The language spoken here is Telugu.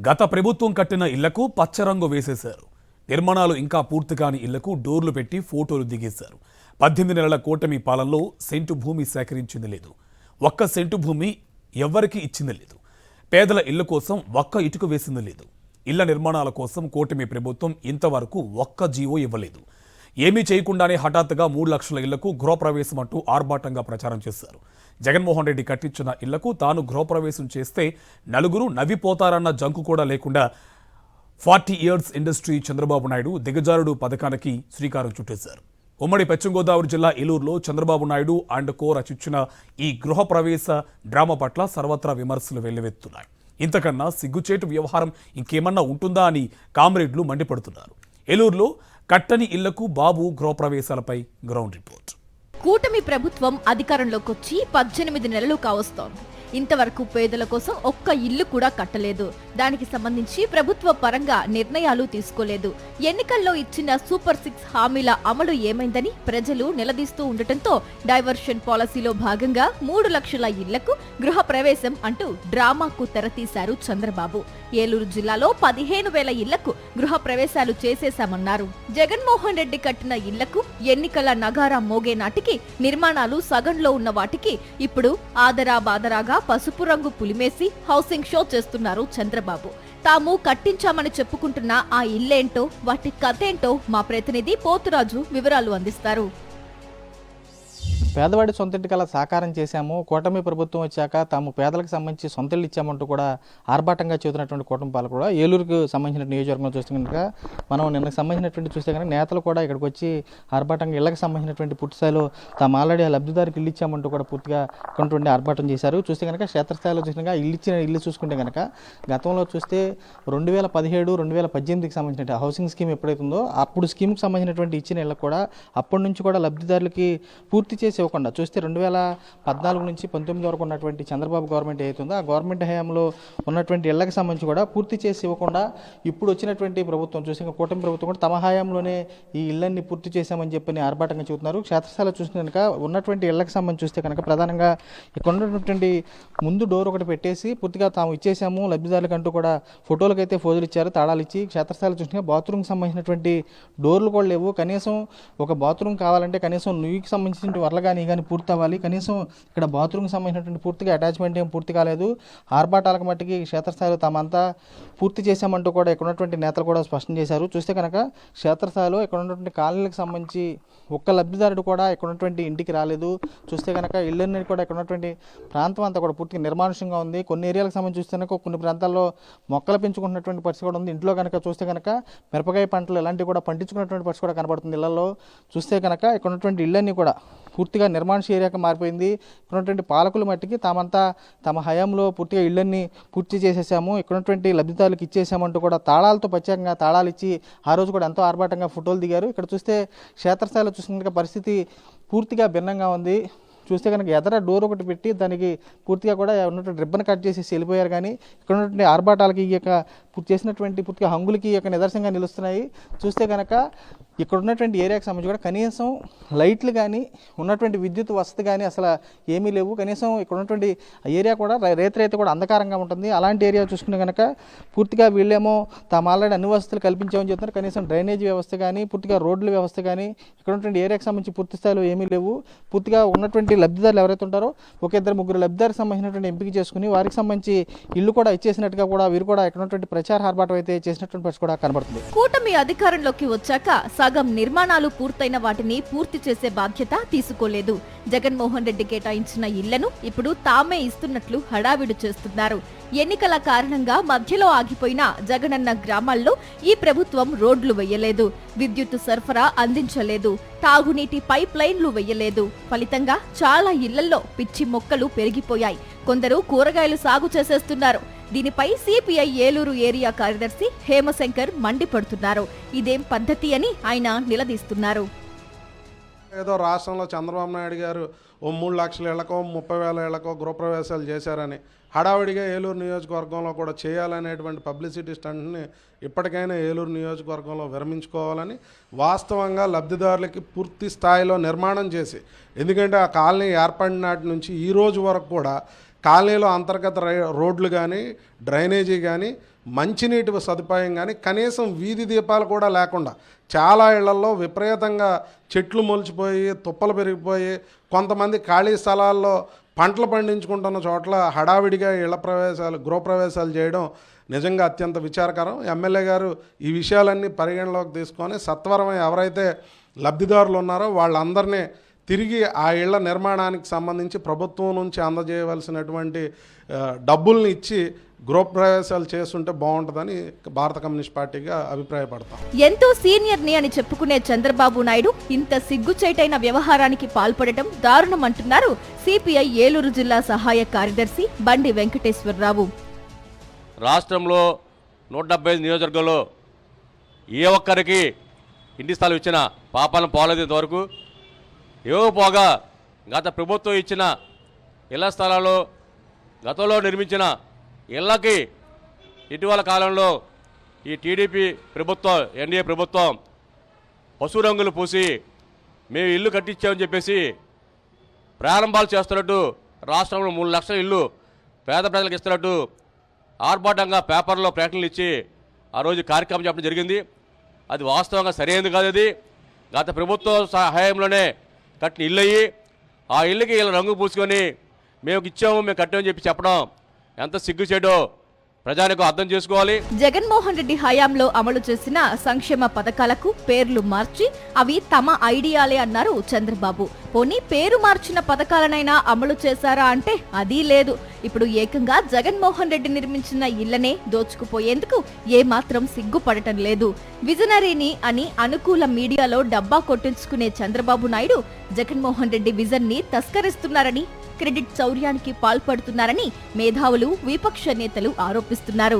గత ప్రభుత్వం కట్టిన ఇళ్లకు పచ్చరంగు వేసేశారు. నిర్మాణాలు ఇంకా పూర్తి కాని ఇళ్లకు డోర్లు పెట్టి ఫోటోలు దిగేశారు. 18 నెలల కూటమి పాలనలో సెంటు భూమి సేకరించింది లేదు. ఒక్క సెంటు భూమి ఎవ్వరికి ఇచ్చింది లేదు. పేదల ఇళ్ల కోసం ఒక్క ఇటుక వేసింది లేదు. ఇళ్ల నిర్మాణాల కోసం కూటమి ప్రభుత్వం ఇంతవరకు ఒక్క జీవో ఇవ్వలేదు. ఏమీ చేయకుండానే హఠాత్తుగా 3 లక్షల ఇళ్లకు గృహప్రవేశం అంటూ ఆర్భాటంగా ప్రచారం చేశారు. జగన్మోహన్ రెడ్డి కట్టించిన ఇళ్లకు తాను గృహప్రవేశం చేస్తే నలుగురు నవ్విపోతారన్న జంకు కూడా లేకుండా 40 ఇయర్స్ ఇండస్ట్రీ చంద్రబాబు నాయుడు దిగజారుడు పథకానికి శ్రీకారం చుట్టేశారు. ఉమ్మడి పశ్చిమ గోదావరి జిల్లా ఏలూరులో చంద్రబాబు నాయుడు అండ్ కో రచించిన ఈ గృహప్రవేశ డ్రామా పట్ల సర్వత్రా విమర్శలు వెల్లువెత్తున్నాయి. ఇంతకన్నా సిగ్గుచేటు వ్యవహారం ఇంకేమన్నా ఉంటుందా అని కామ్రేడ్లు మండిపడుతున్నారు. ఏలూరులో కట్టని ఇళ్లకు బాబు గృహప్రవేశాలపై గ్రౌండ్ రిపోర్ట్. కూటమి ప్రభుత్వం అధికారంలోకొచ్చి 18 నెలలు కావస్తోంది. ఇంతవరకు పేదల కోసం ఒక్క ఇల్లు కూడా కట్టలేదు. దానికి సంబంధించి ప్రభుత్వ పరంగా నిర్ణయాలు తీసుకోలేదు. ఎన్నికల్లో ఇచ్చిన సూపర్ 6 హామీల అమలు ఏమైందని ప్రజలు నిలదీస్తూ ఉండటంతో డైవర్షన్ పాలసీలో భాగంగా 3 లక్షల ఇళ్లకు గృహ ప్రవేశం అంటూ డ్రామాకు తెరతీశారు చంద్రబాబు. ఏలూరు జిల్లాలో 15,000 ఇళ్లకు గృహ ప్రవేశాలు చేసేశామన్నారు. జగన్మోహన్ రెడ్డి కట్టిన ఇళ్లకు ఎన్నికల నగారా మోగే నాటికి నిర్మాణాలు సగంలో ఉన్న వాటికి ఇప్పుడు ఆదరా బాదరాగా పసుపు రంగు పులిమేసి హౌసింగ్ షో చేస్తున్నారు చంద్రబాబు. తాము కట్టించామని చెప్పుకుంటున్న ఆ ఇల్లేంటో, వాటి కథేంటో మా ప్రతినిధి పోతురాజు వివరాలు అందిస్తారు. పేదవాడి సొంతింటి కల సాకారం చేశాము, కూటమి ప్రభుత్వం వచ్చాక తాము పేదలకు సంబంధించి సొంతిల్లు ఇచ్చామంటూ కూడా ఆర్భాటంగా చెబుతున్నటువంటి కూటమి పాలకులు కూడా ఏలూరుకు సంబంధించిన నియోజకవర్గంలో చూస్తే కనుక మనం నిన్నకు సంబంధించినటువంటి చూస్తే కనుక నేతలు కూడా ఇక్కడికి వచ్చి ఆర్భాటంగా ఇళ్లకు సంబంధించినటువంటి పూర్తిస్థాయిలో తాము ఆల్రెడీ ఆ లబ్ధిదారికి ఇల్లు ఇచ్చామంటూ కూడా పూర్తిగా కొంటుండి ఆర్భాటం చేశారు. చూస్తే కనుక క్షేత్రస్థాయిలో చూసినాక ఇల్లు చూసుకుంటే కనుక గతంలో చూస్తే 2017, 2018కి సంబంధించిన హౌసింగ్ స్కీమ్ ఎప్పుడైతే ఉందో అప్పుడు స్కీమ్కి సంబంధించినటువంటి ఇచ్చిన ఇళ్ళకు కూడా అప్పటి నుంచి కూడా లబ్ధిదారులకి పూర్తి చేసి ఇవ్వకుండా చూస్తే 2014 నుంచి 19 వరకు ఉన్నటువంటి చంద్రబాబు గవర్నమెంట్ ఏదైతుందో ఆ గవర్నమెంట్ హయాంలో ఉన్నటువంటి ఇళ్లకు సంబంధించి కూడా పూర్తి చేసి ఇవ్వకుండా ఇప్పుడు వచ్చినటువంటి ప్రభుత్వం చూసి కూటమి ప్రభుత్వం కూడా తమ హయాంలోనే ఈ ఇళ్లన్నీ పూర్తి చేశామని చెప్పని ఆర్భాటంగా చెబుతున్నారు. క్షేత్రస్థాయిలో చూస్తే కనుక ఉన్నటువంటి ఇళ్లకు సంబంధించి చూస్తే కనుక ప్రధానంగా ఇక్కడ ఉన్నటువంటి ముందు డోర్ ఒకటి పెట్టేసి పూర్తిగా తాము ఇచ్చేసాము లబ్ధిదారులకంటూ కూడా ఫోటోలకైతే ఫోజులు ఇచ్చారు, తాళాలు ఇచ్చి. క్షేత్రస్థాయిలో చూసినా బాత్రూమ్కి సంబంధించినటువంటి డోర్లు కూడా లేవు. కనీసం ఒక బాత్రూమ్ కావాలంటే కనీసం నుయ్యికి సంబంధించిన వరలు కానీ పూర్తి అవ్వాలి. కనీసం ఇక్కడ బాత్రూమ్కి సంబంధించినటువంటి పూర్తిగా అటాచ్మెంట్ ఏం పూర్తి కాలేదు. ఆర్భాటాలకు మట్టికి క్షేత్రస్థాయిలో తామంతా పూర్తి చేశామంటూ కూడా ఇక్కడ ఉన్నటువంటి నేతలు కూడా స్పష్టం చేశారు. చూస్తే కనుక క్షేత్రస్థాయిలో ఇక్కడ ఉన్నటువంటి కాలనీలకు సంబంధించి ఒక్క లబ్ధిదారుడు కూడా ఇక్కడ ఉన్నటువంటి ఇంటికి రాలేదు. చూస్తే కనుక ఇళ్ళన్నీ కూడా ఇక్కడ ఉన్నటువంటి ప్రాంతం అంతా కూడా పూర్తిగా నిర్మానుష్యంగా ఉంది. కొన్ని ఏరియాలకు సంబంధించి చూస్తే కనుక కొన్ని ప్రాంతాల్లో మొక్కలు పెంచుకుంటున్నటువంటి పరిస్థితి కూడా ఉంది. ఇంట్లో కనుక చూస్తే కనుక మిరపకాయ పంటలు ఇలాంటివి కూడా పండించుకున్నటువంటి పరిస్థితి కూడా కనబడుతుంది. ఇళ్లలో చూస్తే కనుక ఇక్కడ ఉన్నటువంటి ఇళ్ళన్నీ కూడా పూర్తిగా నిర్మానుష్య ఏరియాగా మారిపోయింది. ఇక్కడ ఉన్నటువంటి పాలకుల మట్టికి తామంతా తమ హయాంలో పూర్తిగా ఇళ్ళన్నీ పూర్తి చేసేసాము, ఇక్కడ ఉన్నటువంటి లబ్ధిదారులకు ఇచ్చేసామంటూ కూడా తాళాలతో ప్రత్యేకంగా తాళాలు ఇచ్చి ఆ రోజు కూడా ఎంతో ఆర్భాటంగా ఫోటోలు దిగారు. ఇక్కడ చూస్తే క్షేత్రస్థాయిలో చూసిన పరిస్థితి పూర్తిగా భిన్నంగా ఉంది. చూస్తే కనుక ఎదర డోర్ ఒకటి పెట్టి దానికి పూర్తిగా కూడా ఉన్నటువంటి రిబ్బన్ కట్ చేసేసి వెళ్ళిపోయారు. కానీ ఇక్కడ ఉన్నటువంటి ఆర్భాటాలకి ఈ యొక్క చేసినటువంటి పూర్తిగా హంగులకి ఈ యొక్క నిదర్శనంగా నిలుస్తున్నాయి. చూస్తే కనుక ఇక్కడ ఉన్నటువంటి ఏరియాకి సంబంధించి కూడా కనీసం లైట్లు కానీ ఉన్నటువంటి విద్యుత్ వసతి కానీ అసలు ఏమీ లేవు. కనీసం ఇక్కడ ఉన్నటువంటి ఏరియా కూడా రేతి కూడా అంధకారంగా ఉంటుంది. అలాంటి ఏరియా చూసుకుంటే కనుక పూర్తిగా వీళ్ళేమో తాము ఆల్రెడీ అన్ని వసతులు కల్పించామని చెప్తున్నారు. కనీసం డ్రైనేజ్ వ్యవస్థ కానీ పూర్తిగా రోడ్ల వ్యవస్థ కానీ ఇక్కడ ఉన్నటువంటి ఏరియాకి సంబంధించి పూర్తి స్థాయిలో ఏమీ లేవు. పూర్తిగా ఉన్నటువంటి లబ్ధిదారులు ఎవరైతే ఉంటారో ఒక 2-3 లబ్ధిదారికి సంబంధించినటువంటి ఎంపిక చేసుకుని వారికి సంబంధించి ఇల్లు కూడా ఇచ్చేసినట్టుగా కూడా వీరు కూడా ఇక్కడ ఉన్నటువంటి ప్రచార ఆర్భాటం అయితే చేసినటువంటి పరిస్థితి కూడా కనబడుతుంది. కూటమి అధికారంలోకి వచ్చాక సగం నిర్మాణాలు పూర్తయిన వాటిని పూర్తి చేసే బాధ్యత తీసుకోలేదు. జగన్మోహన్ రెడ్డి కేటాయించిన ఇళ్లను ఇప్పుడు తామే ఇస్తున్నట్లు హడావిడి చేస్తున్నారు. ఎన్నికల కారణంగా మధ్యలో ఆగిపోయిన జగనన్న గ్రామాల్లో ఈ ప్రభుత్వం రోడ్లు వేయలేదు, విద్యుత్ సరఫరా అందించలేదు, తాగునీటి పైప్ లైన్లు వేయలేదు. ఫలితంగా చాలా ఇళ్లలో పిచ్చి మొక్కలు పెరిగిపోయాయి. కొందరు కూరగాయలు సాగు చేసేస్తున్నారు. దీనిపై సిపిఐ ఏలూరు ఏరియా కార్యదర్శి హేమశంకర్ మండిపడుతున్నారు. ఇదేం పద్ధతి అని ఆయన నిలదీస్తున్నారు. ఏదో రాష్ట్రంలో చంద్రబాబు నాయుడు గారు ఓ 3 లక్షల ఇళ్లకో 30,000 ఇళ్లకో గృహప్రవేశాలు చేశారని హడావిడిగా ఏలూరు నియోజకవర్గంలో కూడా చేయాలనేటువంటి పబ్లిసిటీ స్టంట్ని ఇప్పటికైనా ఏలూరు నియోజకవర్గంలో విరమించుకోవాలని, వాస్తవంగా లబ్ధిదారులకి పూర్తి స్థాయిలో నిర్మాణం చేసి, ఎందుకంటే ఆ కాలనీ ఏర్పడిన నాటి నుంచి ఈ రోజు వరకు కూడా కాలనీలో అంతర్గత రోడ్లు కానీ డ్రైనేజీ కానీ మంచినీటి సదుపాయం కానీ కనీసం వీధి దీపాలు కూడా లేకుండా చాలా ఇళ్లలో విపరీతంగా చెట్లు మొలిచిపోయి తుప్పలు పెరిగిపోయి కొంతమంది ఖాళీ స్థలాల్లో పంటలు పండించుకుంటున్న చోట్ల హడావిడిగా గృహప్రవేశాలు చేయడం నిజంగా అత్యంత విచారకరం. ఎమ్మెల్యే గారు ఈ విషయాలన్నీ పరిగణలోకి తీసుకొని సత్వరం ఎవరైతే లబ్ధిదారులు ఉన్నారో వాళ్ళందరినీ తిరిగి ఆ ఇళ్ల నిర్మాణానికి సంబంధించి ప్రభుత్వం నుంచి అందజేయవలసినటువంటి డబ్బుల్ని ఇచ్చి గృహప్రవేశాలు చేస్తుంటే బాగుంటుందని భారత కమ్యూనిస్ట్ పార్టీగా అభిప్రాయపడతాం. ఎంతో సీనియర్ని అని చెప్పుకునే చంద్రబాబు నాయుడు ఇంత సిగ్గుచేటైన వ్యవహారానికి పాల్పడటం దారుణం అంటున్నారు సిపిఐ ఏలూరు జిల్లా సహాయ కార్యదర్శి బండి వెంకటేశ్వరరావు. రాష్ట్రంలో 175 నియోజకవర్గంలో ఏ ఒక్కరికి ఇంటి స్థలం ఇచ్చిన పాపాలను పోలేదు ఇంతవరకు. ఇవ్వకపోగా గత ప్రభుత్వం ఇచ్చిన ఇళ్ల స్థలాల్లో గతంలో నిర్మించిన ఇళ్లకి ఇటీవల కాలంలో ఈ టీడీపీ ప్రభుత్వం ఎన్డీఏ ప్రభుత్వం పసుపు రంగులు పూసి మేము ఇల్లు కట్టించామని చెప్పేసి ప్రారంభాలు చేస్తున్నట్టు రాష్ట్రంలో 3 లక్షల ఇల్లు పేద ప్రజలకు ఇస్తున్నట్టు ఆర్భాటంగా పేపర్లో ప్రకటనలు ఇచ్చి ఆ రోజు కార్యక్రమం చెప్పడం జరిగింది. అది వాస్తవంగా సరైనది కాదు. అది గత ప్రభుత్వ సహాయంలోనే కట్టిన ఇల్లు అయ్యి ఆ ఇల్లుకి ఇలా రంగు పూసుకొని మేము ఇచ్చాము మేము కట్టామని చెప్పడం ఎంత సిగ్గుచేటో ప్రజానికి అర్థం చేసుకోవాలి. జగన్మోహన్ రెడ్డి హయాంలో అమలు చేసిన సంక్షేమ పథకాలకు పేర్లు మార్చి అవి తమ ఐడియాలే అన్నారు చంద్రబాబు. పోనీ పేరు మార్చిన పథకాలనైనా అమలు చేశారా అంటే అదీ లేదు. ఇప్పుడు ఏకంగా జగన్మోహన్ రెడ్డి నిర్మించిన ఇళ్లనే దోచుకుపోయేందుకు ఏమాత్రం సిగ్గుపడటం లేదు. విజనరీని అని అనుకూల మీడియాలో డబ్బా కొట్టించుకునే చంద్రబాబు నాయుడు జగన్మోహన్ రెడ్డి విజన్ ని తస్కరిస్తున్నారని, క్రెడిట్ చౌర్యానికి పాల్పడుతున్నారని మేధావులు, విపక్ష నేతలు ఆరోపిస్తున్నారు.